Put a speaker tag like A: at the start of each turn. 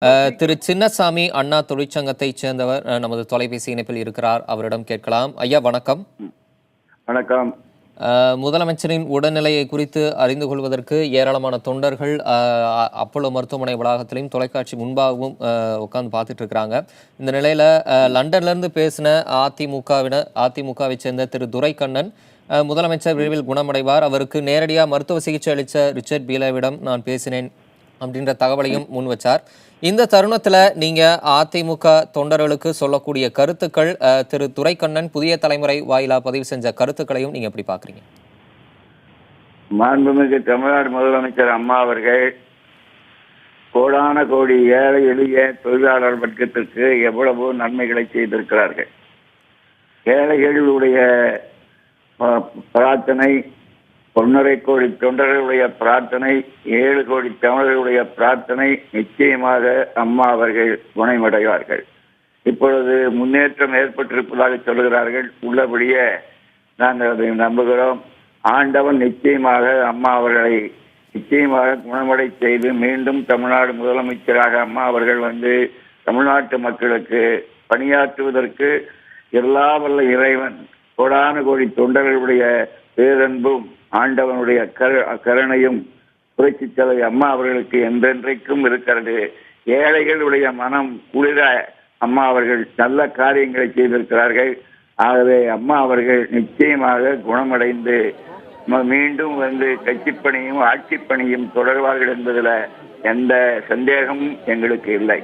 A: திரு சின்னசாமி அண்ணா தொழிற்சங்கத்தைச் சேர்ந்தவர் நமது தொலைபேசி இணைப்பில் இருக்கிறார். அவரிடம் கேட்கலாம். ஐயா வணக்கம்.
B: வணக்கம்.
A: முதலமைச்சரின் உடல்நிலையை குறித்து அறிந்து கொள்வதற்கு ஏராளமான தொண்டர்கள் அப்போலோ மருத்துவமனை வளாகத்திலையும் தொலைக்காட்சி முன்பாகவும் உட்கார்ந்து பார்த்துட்டு இருக்கிறாங்க. இந்த நிலையில லண்டன்ல இருந்து பேசின அதிமுகவை சேர்ந்த திரு துரைக்கண்ணன் முதலமைச்சர் விரைவில் குணமடைவார், அவருக்கு நேரடியாக மருத்துவ சிகிச்சை அளித்த ரிச்சர்ட் பீலாவிடம் நான் பேசினேன் அப்படின்ற தகவலையும் முன் வச்சார். இந்த தருணத்துல நீங்க அதிமுக தொண்டர்களுக்கு சொல்லக்கூடிய கருத்துக்கள், திரு துரைக்கண்ணன் புதிய தலைமுறை வாயிலா பதிவு செஞ்ச கருத்துக்களையும் நீங்க எப்படி பாக்குறீங்க?
B: மாண்புமிகு தமிழ்நாடு முதலமைச்சர் அம்மா அவர்கள் கோடான கோடி ஏழை எளிய தொழிலாளர் வர்க்கத்திற்கு எவ்வளவோ நன்மைகளை செய்திருக்கிறார்கள். ஏழைகளுடைய பிரார்த்தனை, 1.5 கோடி தொண்டர்களுடைய பிரார்த்தனை, 7 கோடி தமிழர்களுடைய பிரார்த்தனை, நிச்சயமாக அம்மா அவர்கள் குணமடைவார்கள். இப்பொழுது முன்னேற்றம் ஏற்பட்டிருப்பதாக சொல்கிறார்கள். உள்ளபடியே நாங்கள் அதை நம்புகிறோம். ஆண்டவன் நிச்சயமாக அம்மா அவர்களை நிச்சயமாக குணமடை செய்து மீண்டும் தமிழ்நாடு முதலமைச்சராக அம்மா அவர்கள் வந்து தமிழ்நாட்டு மக்களுக்கு பணியாற்றுவதற்கு எல்லா வல்ல இறைவன் கோடான கோடி தொண்டர்களுடைய பேரன்பும் ஆண்டவனுடைய கருணையும் புரட்சி தலைவி அம்மா அவர்களுக்கு என்றென்றைக்கும் இருக்கிறது. ஏழைகளுடைய மனம் குளிர அம்மா அவர்கள் நல்ல காரியங்களை செய்திருக்கிறார்கள். ஆகவே அம்மா அவர்கள் நிச்சயமாக குணமடைந்து மீண்டும் வந்து கட்சிப்பணியும் ஆட்சிப்பணியும் தொடர்வார்கள் என்பதில் எந்த சந்தேகமும் எங்களுக்கு இல்லை.